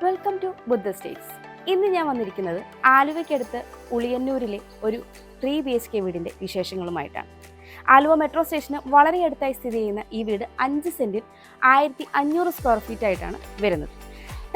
Welcome to Buddha States. ഇന്ന് ഞാൻ വന്നിരിക്കുന്നത് ആലുവയ്ക്കടുത്ത് ഉളിയന്നൂരിലെ ഒരു 3 BHK വീടിൻ്റെ വിശേഷങ്ങളുമായിട്ടാണ്. ആലുവ മെട്രോ സ്റ്റേഷന് വളരെ അടുത്തായി സ്ഥിതി ചെയ്യുന്ന ഈ വീട് 5 സെൻറ്റിൽ 1500 സ്ക്വയർ ഫീറ്റ് ആയിട്ടാണ് വരുന്നത്.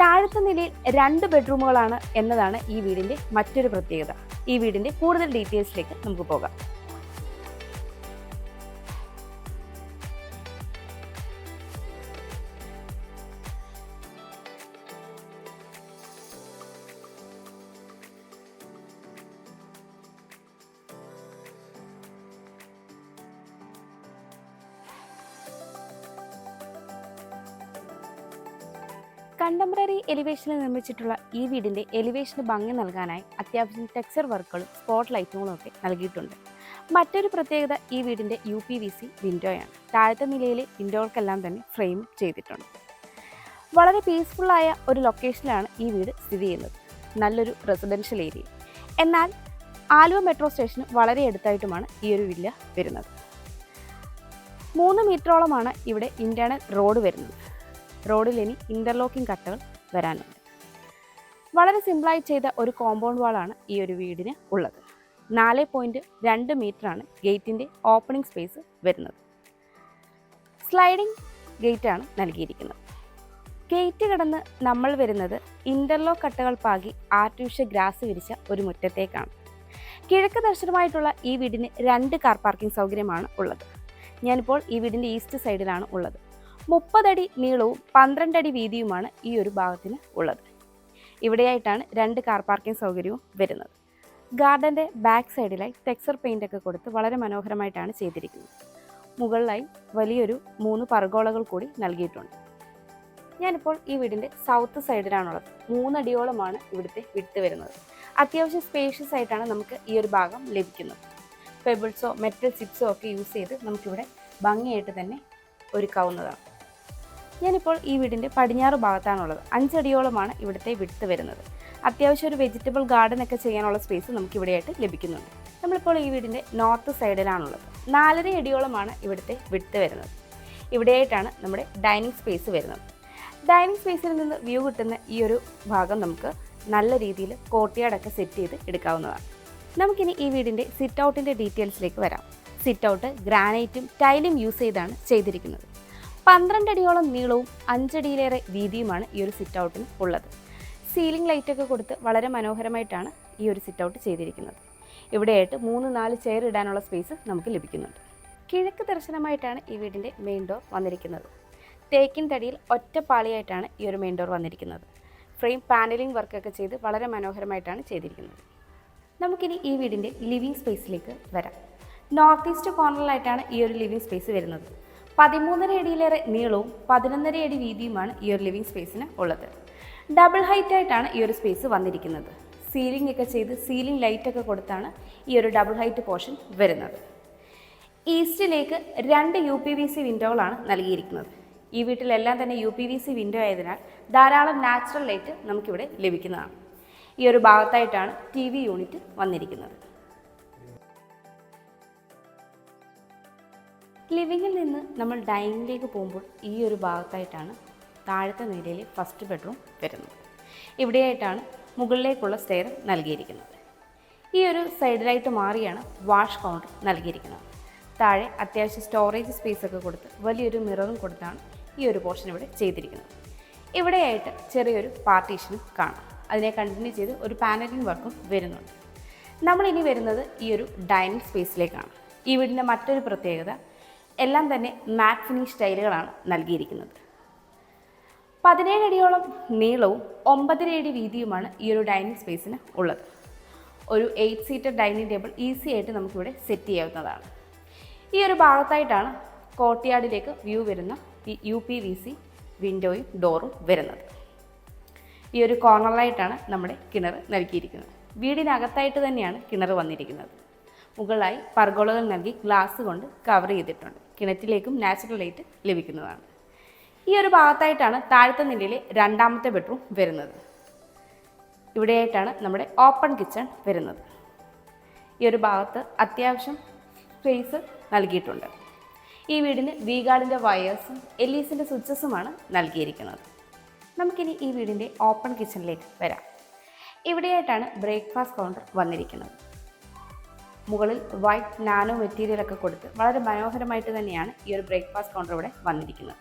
താഴത്തെ നിലയിൽ 2 ബെഡ്റൂമുകളാണ് എന്നതാണ് ഈ വീടിൻ്റെ മറ്റൊരു പ്രത്യേകത. ഈ വീടിൻ്റെ കൂടുതൽ ഡീറ്റെയിൽസിലേക്ക് നമുക്ക് പോകാം. കണ്ടംപററി എലിവേഷനിൽ നിർമ്മിച്ചിട്ടുള്ള ഈ വീടിൻ്റെ എലിവേഷന് ഭംഗി നൽകാനായി അത്യാവശ്യം ടെക്സ്ചർ വർക്കുകളും സ്പോട്ട് ലൈറ്റുകളും ഒക്കെ നൽകിയിട്ടുണ്ട്. മറ്റൊരു പ്രത്യേകത ഈ വീടിൻ്റെ UPVC വിൻഡോയാണ്. താഴത്തെ നിലയിലെ വിൻഡോകൾക്കെല്ലാം തന്നെ ഫ്രെയിം ചെയ്തിട്ടുണ്ട്. വളരെ പീസ്ഫുള്ളായ ഒരു ലൊക്കേഷനിലാണ് ഈ വീട് സ്ഥിതി ചെയ്യുന്നത്, നല്ലൊരു റെസിഡൻഷ്യൽ ഏരിയ. എന്നാൽ ആലുവ മെട്രോ സ്റ്റേഷന് വളരെ അടുത്തായിട്ടുമാണ് ഈ ഒരു വില്ല വരുന്നത്. 3 മീറ്ററോളമാണ് ഇവിടെ ഇൻറ്റേർണൽ റോഡ് വരുന്നത്. റോഡിൽ ഇനി ഇൻ്റർലോക്കിംഗ് കട്ടകൾ വരാനുണ്ട്. വളരെ സിമ്പിളായി ചെയ്ത ഒരു കോമ്പൗണ്ട് വാളാണ് ഈ ഒരു വീടിന് ഉള്ളത്. 4.2 മീറ്ററാണ് ഗേറ്റിൻ്റെ ഓപ്പണിംഗ് സ്പേസ് വരുന്നത്. സ്ലൈഡിംഗ് ഗേറ്റാണ് നൽകിയിരിക്കുന്നത്. ഗേറ്റ് കടന്ന് നമ്മൾ വരുന്നത് ഇൻ്റർലോക്ക് കട്ടകൾ പാകി ആർട്ടിഫിഷ്യൽ ഗ്രാസ് വിരിച്ച ഒരു മുറ്റത്തേക്കാണ്. കിഴക്ക് ദർശനമായിട്ടുള്ള ഈ വീടിന് 2 കാർ പാർക്കിംഗ് സൗകര്യമാണ് ഉള്ളത്. ഞാനിപ്പോൾ ഈ വീടിൻ്റെ ഈസ്റ്റ് സൈഡിലാണ് ഉള്ളത്. 30 അടി നീളവും 12 അടി വീതിയുമാണ് ഈ ഒരു ഭാഗത്തിന് ഉള്ളത്. ഇവിടെയായിട്ടാണ് 2 കാർ പാർക്കിംഗ് സൗകര്യവും വരുന്നത്. ഗാർഡൻ്റെ ബാക്ക് സൈഡിലായി ടെക്സ്ചർ പെയിൻ്റ് ഒക്കെ കൊടുത്ത് വളരെ മനോഹരമായിട്ടാണ് ചെയ്തിരിക്കുന്നത്. മുകളിലായി വലിയൊരു 3 പർഗോളകൾ കൂടി നൽകിയിട്ടുണ്ട്. ഞാനിപ്പോൾ ഈ വീടിൻ്റെ സൗത്ത് സൈഡിലാണുള്ളത്. 3 അടിയോളമാണ് ഇവിടുത്തെ വിഡ്ത് വരുന്നത്. അത്യാവശ്യം സ്പേഷ്യസ് ആയിട്ടാണ് നമുക്ക് ഈ ഒരു ഭാഗം ലഭിക്കുന്നത്. പെബിൾസോ മെറ്റൽ ചിപ്സോ ഒക്കെ യൂസ് ചെയ്ത് നമുക്കിവിടെ ഭംഗിയായിട്ട് തന്നെ ഒരുക്കാവുന്നതാണ്. ഞാനിപ്പോൾ ഈ വീടിൻ്റെ പടിഞ്ഞാറ് ഭാഗത്താണുള്ളത്. 5 അടിയോളമാണ് ഇവിടുത്തെ വിഡ്ത് വരുന്നത്. അത്യാവശ്യം ഒരു വെജിറ്റബിൾ ഗാർഡൻ ഒക്കെ ചെയ്യാനുള്ള സ്പേസ് നമുക്കിവിടെയായിട്ട് ലഭിക്കുന്നുണ്ട്. നമ്മളിപ്പോൾ ഈ വീടിൻ്റെ നോർത്ത് സൈഡിലാണുള്ളത്. 4.5 അടിയോളമാണ് ഇവിടുത്തെ വിഡ്ത് വരുന്നത്. ഇവിടെയായിട്ടാണ് നമ്മുടെ ഡൈനിങ് സ്പേസ് വരുന്നത്. ഡൈനിങ് സ്പേസിൽ നിന്ന് വ്യൂ കിട്ടുന്ന ഈ ഒരു ഭാഗം നമുക്ക് നല്ല രീതിയിൽ കോർട്ട്യാർഡൊക്കെ സെറ്റ് ചെയ്ത് എടുക്കാവുന്നതാണ്. നമുക്കിനി ഈ വീടിൻ്റെ സിറ്റ് ഔട്ടിൻ്റെ ഡീറ്റെയിൽസിലേക്ക് വരാം. സിറ്റ് ഔട്ട് ഗ്രാനൈറ്റും ടൈലും യൂസ് ചെയ്താണ് ചെയ്തിരിക്കുന്നത്. 12 അടിയോളം നീളവും 5 അടിയിലേറെ വീതിയുമാണ് ഈ ഒരു സിറ്റ് ഔട്ടിന് ഉള്ളത്. സീലിംഗ് ലൈറ്റൊക്കെ കൊടുത്ത് വളരെ മനോഹരമായിട്ടാണ് ഈ ഒരു സിറ്റ് ഔട്ട് ചെയ്തിരിക്കുന്നത്. ഇവിടെയായിട്ട് 3-4 ചെയർ ഇടാനുള്ള സ്പേസ് നമുക്ക് ലഭിക്കുന്നുണ്ട്. കിഴക്ക് ദർശനമായിട്ടാണ് ഈ വീടിൻ്റെ മെയിൻ ഡോർ വന്നിരിക്കുന്നത്. തേക്കിൻ തടിയിൽ ഒറ്റപ്പാളിയായിട്ടാണ് ഈ ഒരു മെയിൻ ഡോർ വന്നിരിക്കുന്നത്. ഫ്രെയിം പാനലിംഗ് വർക്കൊക്കെ ചെയ്ത് വളരെ മനോഹരമായിട്ടാണ് ചെയ്തിരിക്കുന്നത്. നമുക്കിനി ഈ വീടിൻ്റെ ലിവിങ് സ്പേസിലേക്ക് വരാം. നോർത്ത് ഈസ്റ്റ് കോർണറിലായിട്ടാണ് ഈ ഒരു ലിവിങ് സ്പേസ് വരുന്നത്. 13.5 അടിയിലേറെ നീളവും 11.5 അടി വീതിയുമാണ് ഈ ഒരു ലിവിങ് സ്പേസിന് ഉള്ളത്. ഡബിൾ ഹൈറ്റ് ആയിട്ടാണ് ഈ ഒരു സ്പേസ് വന്നിരിക്കുന്നത്. സീലിംഗ് ഒക്കെ ചെയ്ത് സീലിംഗ് ലൈറ്റൊക്കെ കൊടുത്താണ് ഈ ഒരു ഡബിൾ ഹൈറ്റ് പോർഷൻ വരുന്നത്. ഈസ്റ്റിലേക്ക് 2 UPVC വിൻഡോകളാണ് നൽകിയിരിക്കുന്നത്. ഈ വീട്ടിലെല്ലാം തന്നെ UPVC വിൻഡോ ആയതിനാൽ ധാരാളം നാച്ചുറൽ ലൈറ്റ് നമുക്കിവിടെ ലഭിക്കുന്നതാണ്. ഈ ഒരു ഭാഗത്തായിട്ടാണ് TV യൂണിറ്റ് വന്നിരിക്കുന്നത്. ലിവിങ്ങിൽ നിന്ന് നമ്മൾ ഡൈനിങ്ങിലേക്ക് പോകുമ്പോൾ ഈ ഒരു ഭാഗത്തായിട്ടാണ് താഴത്തെ നിലയിലെ ഫസ്റ്റ് ബെഡ്റൂം വരുന്നത്. ഇവിടെയായിട്ടാണ് മുകളിലേക്കുള്ള സ്റ്റെയർ നൽകിയിരിക്കുന്നത്. ഈ ഒരു സൈഡിലായിട്ട് മാറിയാണ് വാഷ് കൗണ്ടർ നൽകിയിരിക്കുന്നത്. താഴെ അത്യാവശ്യം സ്റ്റോറേജ് സ്പേസ് ഒക്കെ കൊടുത്ത് വലിയൊരു മിററും കൊടുത്താണ് ഈ ഒരു പോർഷൻ ഇവിടെ ചെയ്തിരിക്കുന്നത്. ഇവിടെയായിട്ട് ചെറിയൊരു പാർട്ടീഷനും കാണാം. അതിനെ കണ്ടിന്യൂ ചെയ്ത് ഒരു പാനലിംഗ് വർക്കും വരുന്നുണ്ട്. നമ്മളിനി വരുന്നത് ഈ ഒരു ഡൈനിങ് സ്പേസിലേക്കാണ്. ഈ വീടിൻ്റെ മറ്റൊരു പ്രത്യേകത എല്ലാം തന്നെ മാറ്റ് ഫിനിഷ് ടൈലുകളാണ് നൽകിയിരിക്കുന്നത്. 17 അടിയോളം നീളവും 9.5 അടി വീതിയുമാണ് ഈ ഒരു ഡൈനിങ് സ്പേസിന് ഉള്ളത്. ഒരു 8 സീറ്റർ ഡൈനിങ് ടേബിൾ ഈസി ആയിട്ട് നമുക്കിവിടെ സെറ്റ് ചെയ്യാവുന്നതാണ്. ഈ ഒരു ഭാഗത്തായിട്ടാണ് കോർട്ട്യാർഡിലേക്ക് വ്യൂ വരുന്ന ഈ UPVC വിൻഡോയും ഡോറും വരുന്നത്. ഈ ഒരു കോർണറിലായിട്ടാണ് നമ്മുടെ കിണർ നൽകിയിരിക്കുന്നത്. വീടിനകത്തായിട്ട് തന്നെയാണ് കിണർ വന്നിരിക്കുന്നത്. മുകളിലായി പർഗോളകൾ നൽകി ഗ്ലാസ് കൊണ്ട് കവർ ചെയ്തിട്ടുണ്ട്. കിണറ്റിലേക്കും നാച്ചുറൽ ലൈറ്റ് ലഭിക്കുന്നതാണ്. ഈ ഒരു ഭാഗത്തായിട്ടാണ് താഴത്തെ നിലയിലെ 2ാമത്തെ ബെഡ്റൂം വരുന്നത്. ഇവിടെയായിട്ടാണ് നമ്മുടെ ഓപ്പൺ കിച്ചൺ വരുന്നത്. ഈ ഒരു ഭാഗത്ത് അത്യാവശ്യം സ്പേസ് നൽകിയിട്ടുണ്ട്. ഈ വീടിന് വി ഗാർഡിൻ്റെ വയേഴ്സും LEസിൻ്റെ സ്വിച്ചസുമാണ് നൽകിയിരിക്കുന്നത്. നമുക്കിനി ഈ വീടിൻ്റെ ഓപ്പൺ കിച്ചണിലേക്ക് വരാം. ഇവിടെയായിട്ടാണ് ബ്രേക്ക്ഫാസ്റ്റ് കൗണ്ടർ വന്നിരിക്കുന്നത്. മുകളിൽ വൈറ്റ് നാനോ മെറ്റീരിയലൊക്കെ കൊടുത്ത് വളരെ മനോഹരമായിട്ട് തന്നെയാണ് ഈ ഒരു ബ്രേക്ക്ഫാസ്റ്റ് കൗണ്ടർ ഇവിടെ വന്നിരിക്കുന്നത്.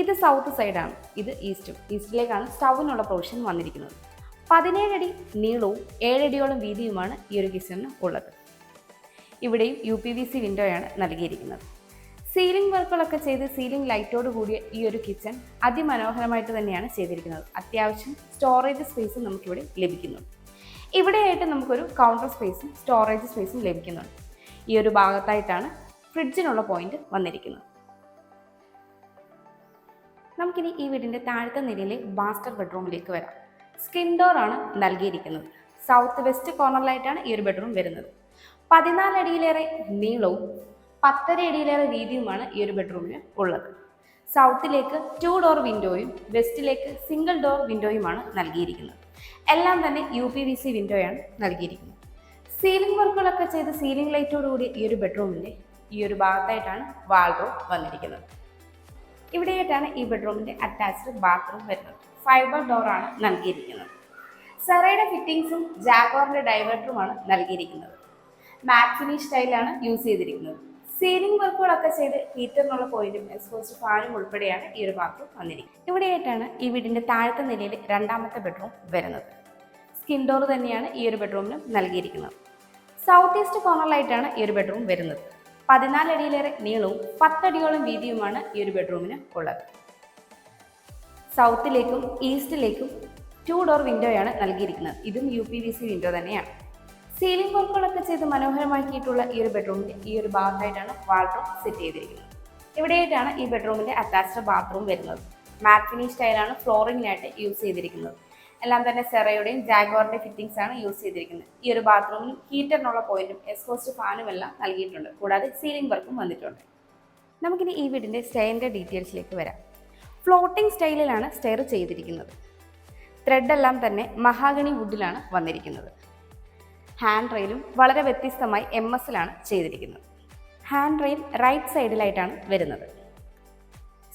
ഇത് സൗത്ത് സൈഡാണ്, ഇത് ഈസ്റ്റിലേക്കാണ് സ്റ്റൗവിനുള്ള പ്രൊവിഷൻ വന്നിരിക്കുന്നത്. 17 അടി നീളവും 7 അടിയോളം വീതിയുമാണ് ഈ ഒരു കിച്ചണിന് ഉള്ളത്. ഇവിടെയും UPVC വിൻഡോയാണ് നൽകിയിരിക്കുന്നത്. സീലിംഗ് വർക്കുകളൊക്കെ ചെയ്ത് സീലിംഗ് ലൈറ്റോട് കൂടിയ ഈ ഒരു കിച്ചൺ അതിമനോഹരമായിട്ട് തന്നെയാണ് ചെയ്തിരിക്കുന്നത്. അത്യാവശ്യം സ്റ്റോറേജ് സ്പേസും നമുക്കിവിടെ ലഭിക്കുന്നുണ്ട്. ഇവിടെയായിട്ട് നമുക്കൊരു കൗണ്ടർ സ്പേസും സ്റ്റോറേജ് സ്പേസും ലഭിക്കുന്നുണ്ട്. ഈ ഒരു ഭാഗത്തായിട്ടാണ് ഫ്രിഡ്ജിനുള്ള പോയിന്റ് വന്നിരിക്കുന്നത്. നമുക്കിനി ഈ വീടിൻ്റെ താഴത്തെ നിലയിലെ മാസ്റ്റർ ബെഡ്റൂമിലേക്ക് വരാം. സ്കിൻ ഡോർ ആണ് നൽകിയിരിക്കുന്നത്. സൗത്ത് വെസ്റ്റ് കോർണറിലായിട്ടാണ് ഈ ഒരു ബെഡ്റൂം വരുന്നത്. 14 അടിയിലേറെ നീളവും 10.5 അടിയിലേറെ വീതിയുമാണ് ഈ ഒരു ബെഡ്റൂമിന് ഉള്ളത്. സൗത്തിലേക്ക് 2 ഡോർ വിൻഡോയും വെസ്റ്റിലേക്ക് സിംഗിൾ ഡോർ വിൻഡോയുമാണ് നൽകിയിരിക്കുന്നത്. എല്ലാം തന്നെ UPVC വിൻഡോയാണ് നൽകിയിരിക്കുന്നത്. സീലിംഗ് വർക്കുകളൊക്കെ ചെയ്ത് സീലിംഗ് ലൈറ്റോടുകൂടി ഈ ഒരു ബെഡ്റൂമിൻ്റെ ഈ ഒരു ഭാഗത്തായിട്ടാണ് വാൾഡ്രോബ് വന്നിരിക്കുന്നത്. ഇവിടെയായിട്ടാണ് ഈ ബെഡ്റൂമിൻ്റെ അറ്റാച്ച്ഡ് ബാത്റൂം വരുന്നത്. ഫൈബർ ഡോറാണ് നൽകിയിരിക്കുന്നത്. സെറയുടെ ഫിറ്റിംഗ്സും ജാഗ്വാറിൻ്റെ ഡൈവേർട്ടറുമാണ് നൽകിയിരിക്കുന്നത്. മാറ്റ് ഫിനിഷ് സ്റ്റൈലാണ് യൂസ് ചെയ്തിരിക്കുന്നത്. സീലിംഗ് വർക്കുകളൊക്കെ ചെയ്ത് ഹീറ്ററിനുള്ള പോയിന്റും എക്സ്പോസ്റ്റ് ഫാനും ഉൾപ്പെടെയാണ് ഈ ഒരു ബാത്റൂം വന്നിരിക്കുന്നത്. ഇവിടെയായിട്ടാണ് ഈ വീടിൻ്റെ താഴത്തെ നിലയിൽ രണ്ടാമത്തെ ബെഡ്റൂം വരുന്നത്. സ്കിൻ ഡോർ തന്നെയാണ് ഈ ഒരു ബെഡ്റൂമിനും നൽകിയിരിക്കുന്നത്. സൗത്ത് ഈസ്റ്റ് കോർണറിലായിട്ടാണ് ഈ ഒരു ബെഡ്റൂം വരുന്നത്. 14 അടിയിലേറെ നീളവും 10 അടിയോളം വീതിയുമാണ് ഈ ഒരു ബെഡ്റൂമിന് ഉള്ളത്. സൗത്തിലേക്കും ഈസ്റ്റിലേക്കും 2 ഡോർ വിൻഡോയാണ് നൽകിയിരിക്കുന്നത്. ഇതും UPVC വിൻഡോ തന്നെയാണ്. സീലിംഗ് വർക്കുകളൊക്കെ ചെയ്ത് മനോഹരമാക്കിയിട്ടുള്ള ഈ ഒരു ബെഡ്റൂമിൻ്റെ ഈ ഒരു ഭാഗത്തായിട്ടാണ് വാൾഡ്രോബ് സെറ്റ് ചെയ്തിരിക്കുന്നത്. ഇവിടെയായിട്ടാണ് ഈ ബെഡ്റൂമിൻ്റെ അറ്റാച്ച്ഡ് ബാത്റൂം വരുന്നത്. മാറ്റ് ഫിനിഷ് സ്റ്റൈലാണ് ഫ്ലോറിങ്ങിനായിട്ട് യൂസ് ചെയ്തിരിക്കുന്നത്. എല്ലാം തന്നെ സെറയുടെയും ജാഗ്വാറിൻ്റെ ഫിറ്റിംഗ്സ് ആണ് യൂസ് ചെയ്തിരിക്കുന്നത്. ഈ ഒരു ബാത്റൂമിൽ ഹീറ്ററിനുള്ള പോയിന്റും എക്സ്പോസ്റ്റ് ഫാനും എല്ലാം നൽകിയിട്ടുണ്ട്. കൂടാതെ സീലിംഗ് വർക്കും വന്നിട്ടുണ്ട്. നമുക്കിനി ഈ വീടിൻ്റെ സ്റ്റെയറിൻ്റെ ഡീറ്റെയിൽസിലേക്ക് വരാം. ഫ്ലോട്ടിംഗ് സ്റ്റൈലിലാണ് സ്റ്റെയർ ചെയ്തിരിക്കുന്നത്. ത്രെഡ് എല്ലാം തന്നെ മഹാഗണി വുഡിലാണ് വന്നിരിക്കുന്നത്. ഹാൻഡ് റെയിലും വളരെ വ്യത്യസ്തമായി MS-ലാണ് ചെയ്തിരിക്കുന്നത്. ഹാൻഡ് റെയിൽ റൈറ്റ് സൈഡിലായിട്ടാണ് വരുന്നത്.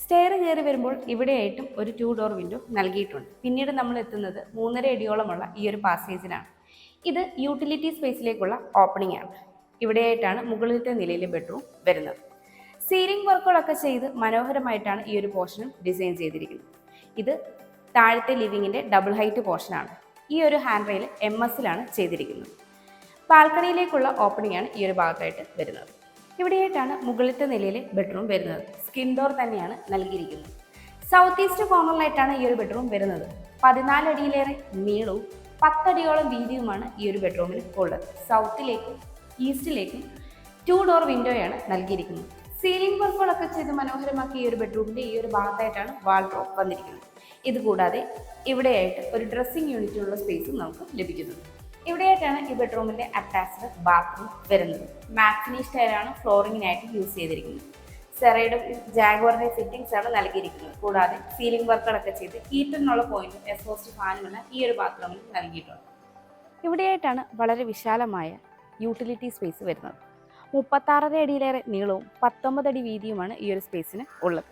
സ്റ്റെയർ കയറി വരുമ്പോൾ ഇവിടെയായിട്ടും ഒരു 2 ഡോർ വിൻഡോ നൽകിയിട്ടുണ്ട്. പിന്നീട് നമ്മൾ എത്തുന്നത് 3.5 അടിയോളമുള്ള ഈ ഒരു പാസേജിലാണ്. ഇത് യൂട്ടിലിറ്റി സ്പേസിലേക്കുള്ള ഓപ്പണിംഗ് ആണ്. ഇവിടെയായിട്ടാണ് മുകളിലത്തെ നിലയിലെ ബെഡ്റൂം വരുന്നത്. സീലിംഗ് വർക്കുകളൊക്കെ ചെയ്ത് മനോഹരമായിട്ടാണ് ഈ ഒരു പോർഷനും ഡിസൈൻ ചെയ്തിരിക്കുന്നത്. ഇത് താഴത്തെ ലിവിങ്ങിൻ്റെ ഡബിൾ ഹൈറ്റ് പോർഷനാണ്. ഈ ഒരു ഹാൻഡ് റെയിൽ MS-ലാണ് ചെയ്തിരിക്കുന്നത്. ബാൽക്കണിയിലേക്കുള്ള ഓപ്പണിംഗ് ആണ് ഈ ഒരു ഭാഗത്തായിട്ട് വരുന്നത്. ഇവിടെയായിട്ടാണ് മുകളിലത്തെ നിലയിലെ ബെഡ്റൂം വരുന്നത്. സ്കിൻ ഡോർ തന്നെയാണ് നൽകിയിരിക്കുന്നത്. സൗത്ത് ഈസ്റ്റ് കോർണറിലായിട്ടാണ് ഈ ഒരു ബെഡ്റൂം വരുന്നത്. 14 അടിയിലേറെ നീളവും 10 അടിയോളം വീതിയുമാണ് ഈ ഒരു ബെഡ്റൂമിൽ ഉള്ളത്. സൗത്തിലേക്കും ഈസ്റ്റിലേക്കും 2 ഡോർ വിൻഡോയാണ് നൽകിയിരിക്കുന്നത്. സീലിംഗ് വർക്കുകളൊക്കെ ചെയ്ത് മനോഹരമാക്കിയ ഈ ഒരു ബെഡ്റൂമിൻ്റെ ഈ ഒരു ഭാഗത്തായിട്ടാണ് വാൾഡ്രോബ് വന്നിരിക്കുന്നത്. ഇതുകൂടാതെ ഇവിടെയായിട്ട് ഒരു ഡ്രസ്സിംഗ് യൂണിറ്റിനുള്ള സ്പേസും നമുക്ക് ലഭിക്കുന്നു. ഇവിടെയായിട്ടാണ് ഈ ബെഡ്റൂമിൻ്റെ അറ്റാച്ച്ഡ് ബാത്റൂം വരുന്നത്. മാറ്റ് ഫിനിഷ് ടൈലാണ് ഫ്ലോറിങ്ങിനായിട്ട് യൂസ് ചെയ്തിരിക്കുന്നത്. സെറയുടെ ജാഗ്വാറിൻ്റെ ഫിറ്റിംഗ്സ് ആണ് നൽകിയിരിക്കുന്നത്. കൂടാതെ സീലിംഗ് വർക്കുകളൊക്കെ ചെയ്ത് ഹീറ്ററിനുള്ള പോയിന്റും എക്സ്പോസ്റ്റ് ഫാനുമെല്ലാം ഈ ഒരു ബാത്റൂമിൽ നൽകിയിട്ടുണ്ട്. ഇവിടെയായിട്ടാണ് വളരെ വിശാലമായ യൂട്ടിലിറ്റി സ്പേസ് വരുന്നത്. 36 അടിയിലേറെ നീളവും 19 അടി വീതിയുമാണ് ഈ ഒരു സ്പേസിന് ഉള്ളത്.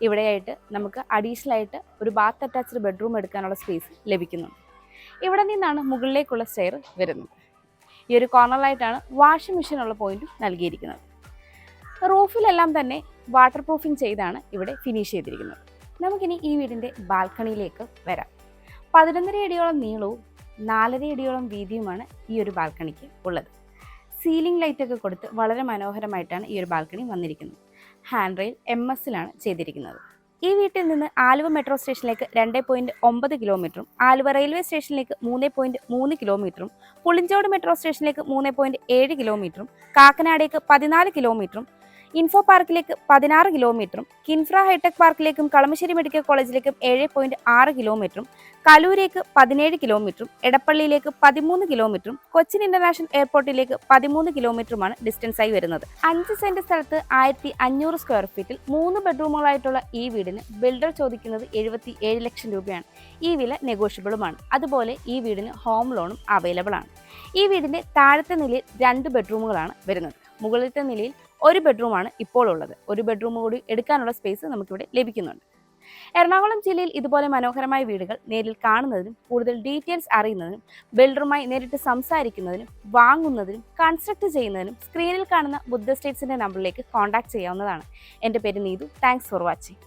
ഇവിടെയായിട്ട് നമുക്ക് അഡീഷണലായിട്ട് ഒരു ബാത്ത് അറ്റാച്ച്ഡ് ബെഡ്റൂം എടുക്കാനുള്ള സ്പേസ് ലഭിക്കുന്നുണ്ട്. ഇവിടെ നിന്നാണ് മുകളിലേക്കുള്ള സ്റ്റെയർ വരുന്നത്. ഈ ഒരു കോർണറിലായിട്ടാണ് വാഷിംഗ് മെഷീനുള്ള പോയിന്റും നൽകിയിരിക്കുന്നത്. റൂഫിലെല്ലാം തന്നെ വാട്ടർ പ്രൂഫിംഗ് ചെയ്താണ് ഇവിടെ ഫിനിഷ് ചെയ്തിരിക്കുന്നത്. നമുക്കിനി ഈ വീടിൻ്റെ ബാൽക്കണിയിലേക്ക് വരാം. 11.5 അടിയോളം നീളവും 4.5 അടിയോളം വീതിയുമാണ് ഈ ഒരു ബാൽക്കണിക്ക് ഉള്ളത്. സീലിംഗ് ലൈറ്റൊക്കെ കൊടുത്ത് വളരെ മനോഹരമായിട്ടാണ് ഈ ഒരു ബാൽക്കണി വന്നിരിക്കുന്നത്. ഹാൻഡ് റെയിൽ MS-ലാണ് ചെയ്തിരിക്കുന്നത്. ഈ വീട്ടിൽ നിന്ന് ആലുവ മെട്രോ സ്റ്റേഷനിലേക്ക് 2.9 കിലോമീറ്ററും ആലുവ റെയിൽവേ സ്റ്റേഷനിലേക്ക് 3.3 കിലോമീറ്ററും പുളിഞ്ചോട് മെട്രോ സ്റ്റേഷനിലേക്ക് 3.7 കിലോമീറ്ററും കാക്കനാടേക്ക് 14 കിലോമീറ്ററും ഇൻഫോ പാർക്കിലേക്ക് 16 കിലോമീറ്ററും കിൻഫ്ര ഹൈടെക് പാർക്കിലേക്കും കളമശ്ശേരി മെഡിക്കൽ കോളേജിലേക്കും 7.6 കിലോമീറ്ററും കലൂരേക്ക് 17 കിലോമീറ്ററും എടപ്പള്ളിയിലേക്ക് 13 കിലോമീറ്ററും കൊച്ചിൻ ഇന്റർനാഷണൽ എയർപോർട്ടിലേക്ക് 13 കിലോമീറ്ററുമാണ് ഡിസ്റ്റൻസായി വരുന്നത്. 5 സെന്റ് സ്ഥലത്ത് 1500 സ്ക്വയർ ഫീറ്റിൽ 3 ബെഡ്റൂമുകളായിട്ടുള്ള ഈ വീടിന് ബിൽഡർ ചോദിക്കുന്നത് 77 ലക്ഷം രൂപയാണ്. ഈ വില നെഗോഷ്യബിളുമാണ്. അതുപോലെ ഈ വീടിന് ഹോം ലോണും അവൈലബിൾ ആണ്. ഈ വീടിന്റെ താഴത്തെ നിലയിൽ 2 ബെഡ്റൂമുകളാണ് വരുന്നത്. മുകളിലത്തെ നിലയിൽ 1 ബെഡ്റൂമാണ് ഇപ്പോൾ ഉള്ളത്. 1 ബെഡ്റൂം കൂടി എടുക്കാനുള്ള സ്പേസ് നമുക്കിവിടെ ലഭിക്കുന്നുണ്ട്. എറണാകുളം ജില്ലയിൽ ഇതുപോലെ മനോഹരമായ വീടുകൾ നേരിൽ കാണുന്നതിനും കൂടുതൽ ഡീറ്റെയിൽസ് അറിയുന്നതിനും ബിൽഡറുമായി നേരിട്ട് സംസാരിക്കുന്നതിനും വാങ്ങുന്നതിനും കൺസ്ട്രക്ട് ചെയ്യുന്നതിനും സ്ക്രീനിൽ കാണുന്ന ബുദ്ധ സ്റ്റേറ്റ്സിന്റെ നമ്പറിലേക്ക് കോൺടാക്ട് ചെയ്യാവുന്നതാണ്. എൻ്റെ പേര് നീതു. Thanks for watching.